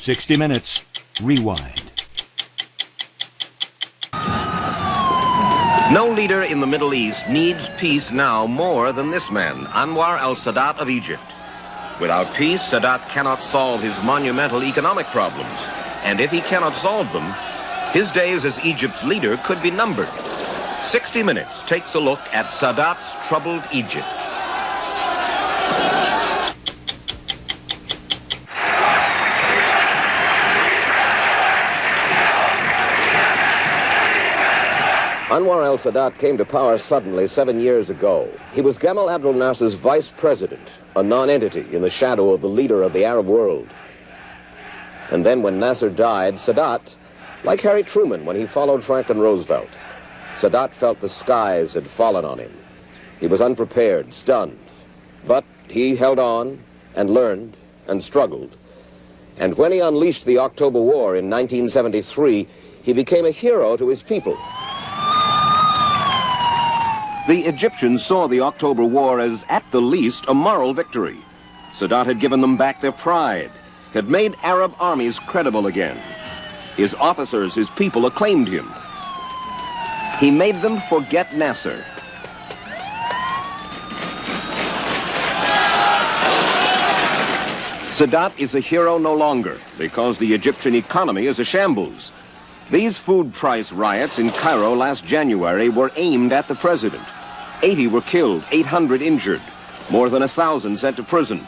60 minutes. Rewind. No leader in the Middle East needs peace now more than this man, Anwar al-Sadat of Egypt. Without peace, Sadat cannot solve his monumental economic problems. And if he cannot solve them, his days as Egypt's leader could be numbered. 60 Minutes takes a look at Sadat's troubled Egypt. Anwar al-Sadat came to power suddenly 7 years ago. He was Gamal Abdel Nasser's vice president, a non-entity in the shadow of the leader of the Arab world. And then when Nasser died, Sadat, like Harry Truman when he followed Franklin Roosevelt, Sadat felt the skies had fallen on him. He was unprepared, stunned. But he held on and learned and struggled. And when he unleashed the October War in 1973, he became a hero to his people. The Egyptians saw the October War as, at the least, a moral victory. Sadat had given them back their pride, had made Arab armies credible again. His officers, his people, acclaimed him. He made them forget Nasser. Sadat is a hero no longer because the Egyptian economy is a shambles. These food price riots in Cairo last January were aimed at the president. 80 were killed, 800 injured, more than 1,000 sent to prison.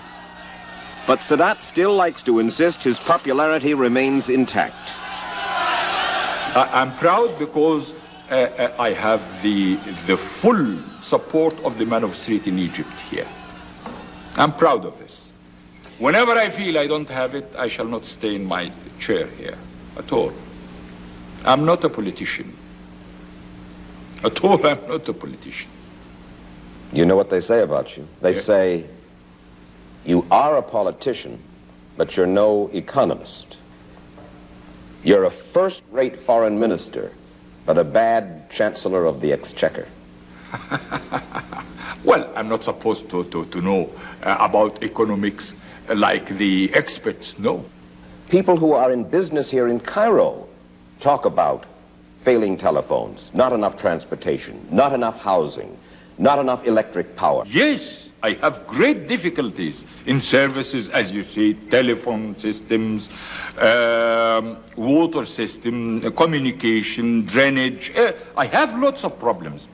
But Sadat still likes to insist his popularity remains intact. I'm proud because I have the full support of the man of the street in Egypt here. I'm proud of this. Whenever I feel I don't have it, I shall not stay in my chair here at all. I'm not a politician. At all, I'm not a politician. You know what they say about you? They say, you are a politician, but you're no economist. You're a first-rate foreign minister, but a bad chancellor of the exchequer. Well, I'm not supposed to know about economics like the experts know. People who are in business here in Cairo talk about failing telephones, not enough transportation, not enough housing, not enough electric power. Yes, I have great difficulties in services, as you see, telephone systems, water system, communication, drainage. I have lots of problems.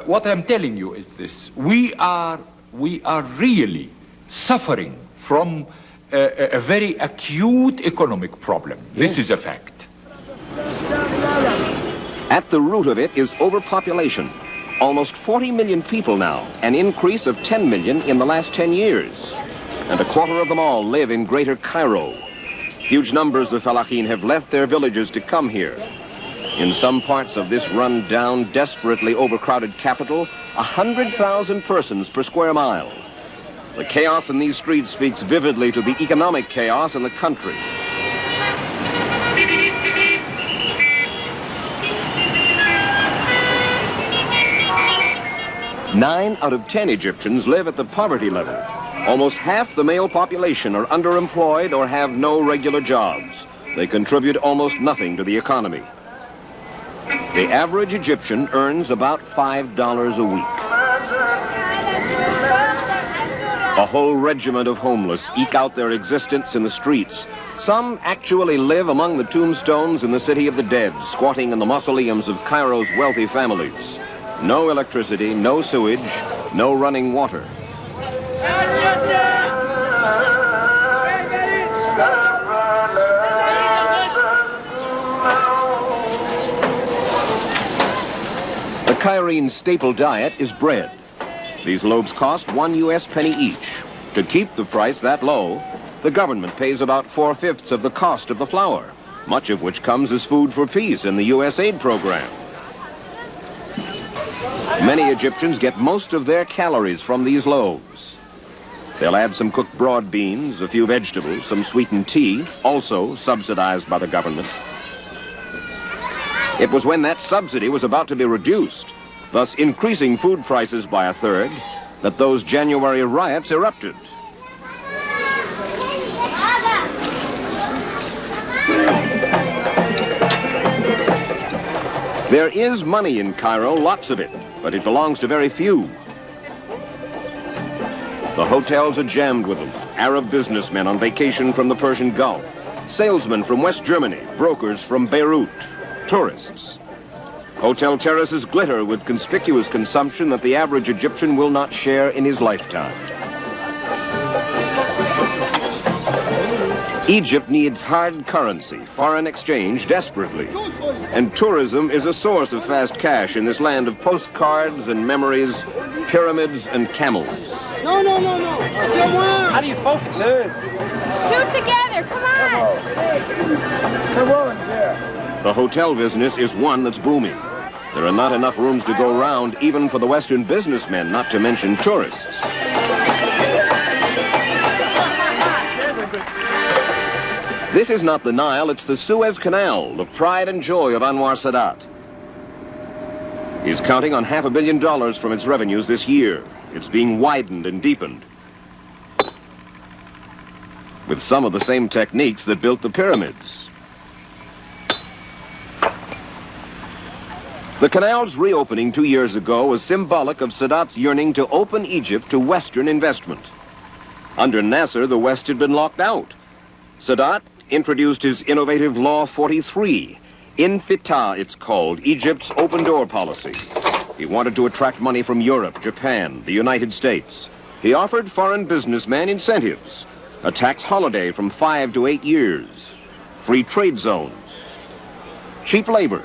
What I'm telling you is this. We are really suffering from a very acute economic problem. This is a fact. At the root of it is overpopulation. Almost 40 million people now, an increase of 10 million in the last 10 years. And a quarter of them all live in Greater Cairo. Huge numbers of Fallaheen have left their villages to come here. In some parts of this run-down, desperately overcrowded capital, 100,000 persons per square mile. The chaos in these streets speaks vividly to the economic chaos in the country. Nine out of 10 Egyptians live at the poverty level. Almost half the male population are underemployed or have no regular jobs. They contribute almost nothing to the economy. The average Egyptian earns about $5 a week. A whole regiment of homeless eke out their existence in the streets. Some actually live among the tombstones in the city of the dead, squatting in the mausoleums of Cairo's wealthy families. No electricity, no sewage, no running water. The Cairene staple diet is bread. These loaves cost 1 US penny each. To keep the price that low, the government pays about 4/5 of the cost of the flour, much of which comes as food for peace in the US aid program. Many Egyptians get most of their calories from these loaves. They'll add some cooked broad beans, a few vegetables, some sweetened tea, also subsidized by the government. It was when that subsidy was about to be reduced, thus increasing food prices by 1/3, that those January riots erupted. There is money in Cairo, lots of it, but it belongs to very few. The hotels are jammed with them. Arab businessmen on vacation from the Persian Gulf, salesmen from West Germany, brokers from Beirut, tourists. Hotel terraces glitter with conspicuous consumption that the average Egyptian will not share in his lifetime. Egypt needs hard currency, foreign exchange, desperately. And tourism is a source of fast cash in this land of postcards and memories, pyramids and camels. No. How do you focus? Two together, come on. Come on, yeah. The hotel business is one that's booming. There are not enough rooms to go round, even for the Western businessmen, not to mention tourists. This is not the Nile, it's the Suez Canal, the pride and joy of Anwar Sadat. He's counting on $500 million from its revenues this year. It's being widened and deepened, with some of the same techniques that built the pyramids. The canal's reopening 2 years ago was symbolic of Sadat's yearning to open Egypt to Western investment. Under Nasser, the West had been locked out. Sadat introduced his innovative Law 43, Infitah it's called, Egypt's open door policy. He wanted to attract money from Europe, Japan, the United States. He offered foreign businessmen incentives, a tax holiday from 5 to 8 years, free trade zones, cheap labor,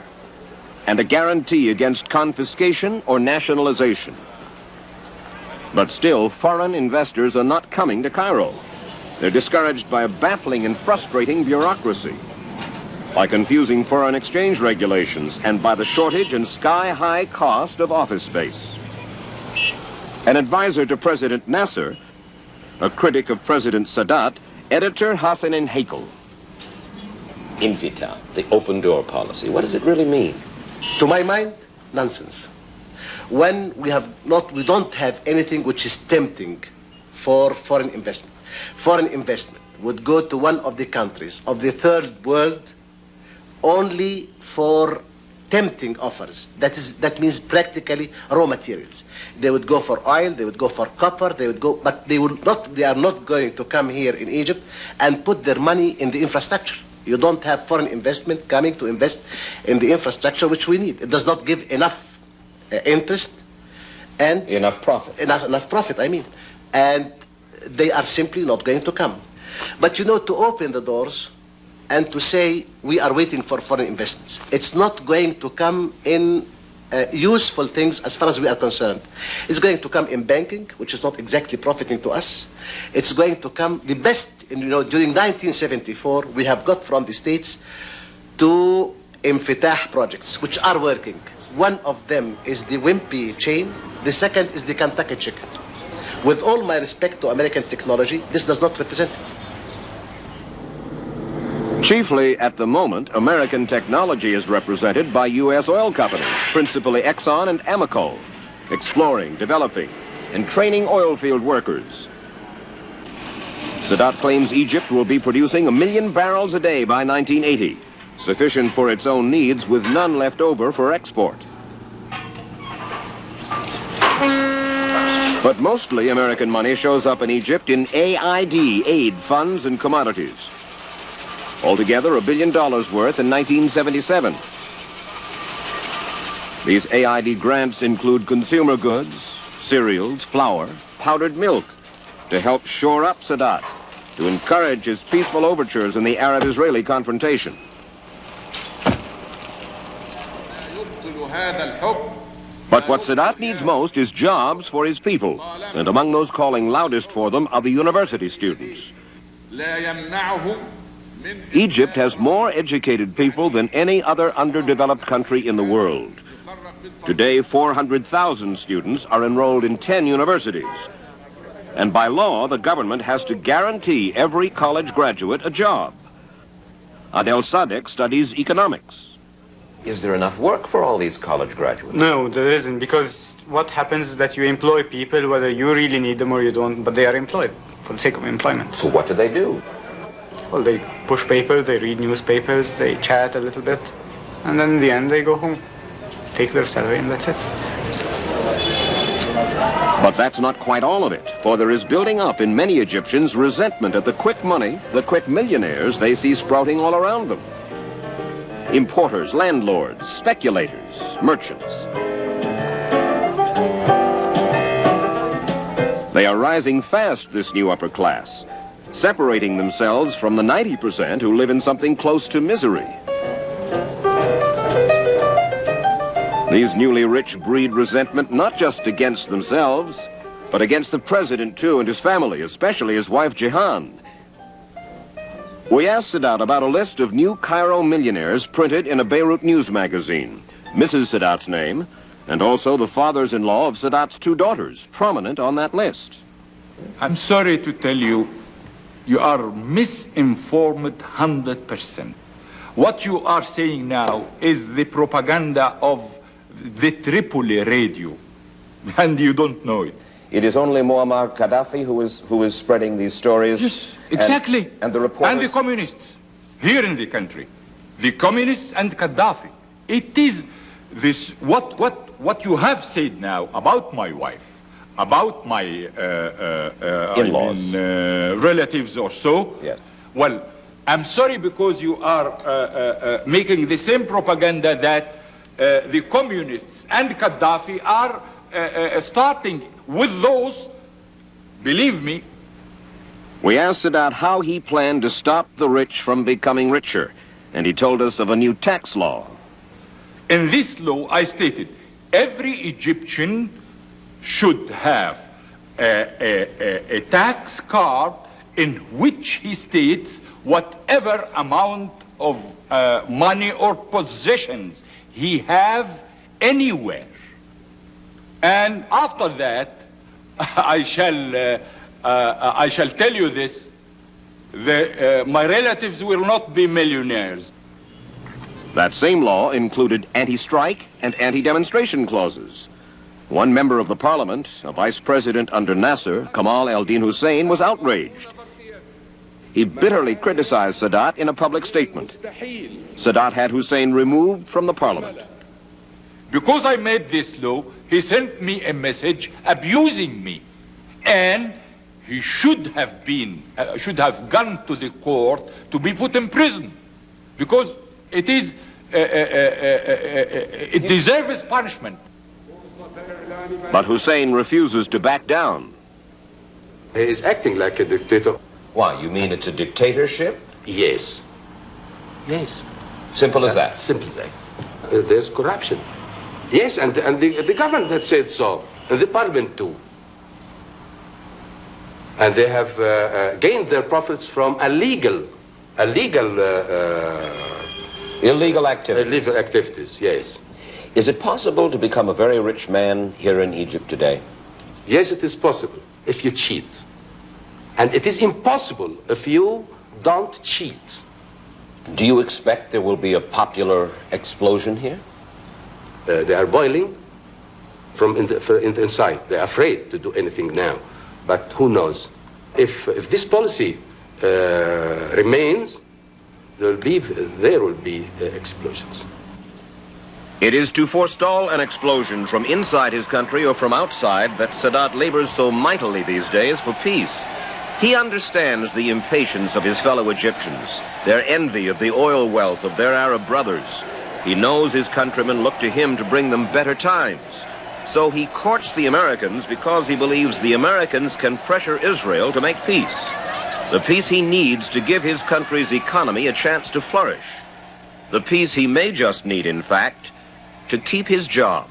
and a guarantee against confiscation or nationalization. But still, foreign investors are not coming to Cairo. They're discouraged by a baffling and frustrating bureaucracy, by confusing foreign exchange regulations, and by the shortage and sky-high cost of office space. An advisor to President Nasser, a critic of President Sadat, editor Hassan Hakel. Infitah, the open door policy, what does it really mean? To my mind, nonsense. When we don't have anything which is tempting for foreign investment. Foreign investment would go to one of the countries of the third world only for tempting offers. That means practically raw materials. They would go for oil, they would go for copper, but they are not going to come here in Egypt and put their money in the infrastructure. You don't have foreign investment coming to invest in the infrastructure which we need. It does not give enough interest and enough profit. Enough profit, I mean. And they are simply not going to come. But you know, to open the doors and to say we are waiting for foreign investments, it's not going to come in useful things as far as we are concerned. It's going to come in banking, which is not exactly profiting to us. It's going to come, the best, during 1974, we have got from the States 2 Infitah projects, which are working. One of them is the Wimpy chain. The second is the Kentucky chicken. With all my respect to American technology, this does not represent it. Chiefly, at the moment, American technology is represented by U.S. oil companies, principally Exxon and Amoco, exploring, developing, and training oil field workers. Sadat claims Egypt will be producing 1 million barrels a day by 1980, sufficient for its own needs with none left over for export. But mostly American money shows up in Egypt in aid funds and commodities. Altogether, $1 billion worth in 1977. These AID grants include consumer goods, cereals, flour, powdered milk, to help shore up Sadat, to encourage his peaceful overtures in the Arab-Israeli confrontation. But what Sadat needs most is jobs for his people, and among those calling loudest for them are the university students. Egypt has more educated people than any other underdeveloped country in the world. Today, 400,000 students are enrolled in 10 universities. And by law, the government has to guarantee every college graduate a job. Adel Sadek studies economics. Is there enough work for all these college graduates? No, there isn't, because what happens is that you employ people whether you really need them or you don't, but they are employed for the sake of employment. So what do? Well, they push papers, they read newspapers, they chat a little bit, and then in the end they go home. take their salary, and that's it. But that's not quite all of it, for there is building up in many Egyptians resentment at the quick money, the quick millionaires they see sprouting all around them. Importers, landlords, speculators, merchants. They are rising fast, this new upper class, separating themselves from the 90% who live in something close to misery. These newly rich breed resentment not just against themselves, but against the president too and his family, especially his wife Jehan. We asked Sadat about a list of new Cairo millionaires printed in a Beirut news magazine, Mrs. Sadat's name, and also the fathers-in-law of Sadat's two daughters, prominent on that list. I'm sorry to tell you, you are misinformed 100%. What you are saying now is the propaganda of the Tripoli radio, and you don't know it. It is only Muammar Gaddafi who is spreading these stories. Yes, exactly. And the reporters. And the communists here in the country, the communists and Gaddafi. It is this what you have said now about my wife, about my in-laws, relatives or so. Yes. Well, I'm sorry because you are making the same propaganda that the communists and Gaddafi are starting with those, believe me. We asked Sadat how he planned to stop the rich from becoming richer, and he told us of a new tax law. In this law, I stated, every Egyptian should have a tax card in which he states whatever amount of money or possessions he have anywhere. And after that, I shall tell you this, my relatives will not be millionaires. That same law included anti-strike and anti-demonstration clauses. One member of the parliament, a vice president under Nasser, Kamal el-Din Hussein, was outraged. He bitterly criticized Sadat in a public statement. Sadat had Hussein removed from the parliament. Because I made this law, he sent me a message abusing me, and he should have gone to the court to be put in prison, because it is it deserves punishment. But Hussein refuses to back down. He is acting like a dictator. Why, you mean it's a dictatorship? Yes. Yes. Simple as that? Simple as that. There's corruption. Yes, and the government had said so, and the parliament too. And they have gained their profits from illegal activities, yes. Is it possible to become a very rich man here in Egypt today? Yes, it is possible if you cheat. And it is impossible if you don't cheat. Do you expect there will be a popular explosion here? They are boiling from inside. They are afraid to do anything now. But who knows? If this policy remains, there will be explosions. It is to forestall an explosion from inside his country or from outside that Sadat labors so mightily these days for peace. He understands the impatience of his fellow Egyptians, their envy of the oil wealth of their Arab brothers. He knows his countrymen look to him to bring them better times. So he courts the Americans because he believes the Americans can pressure Israel to make peace. The peace he needs to give his country's economy a chance to flourish. The peace he may just need, in fact, to keep his job.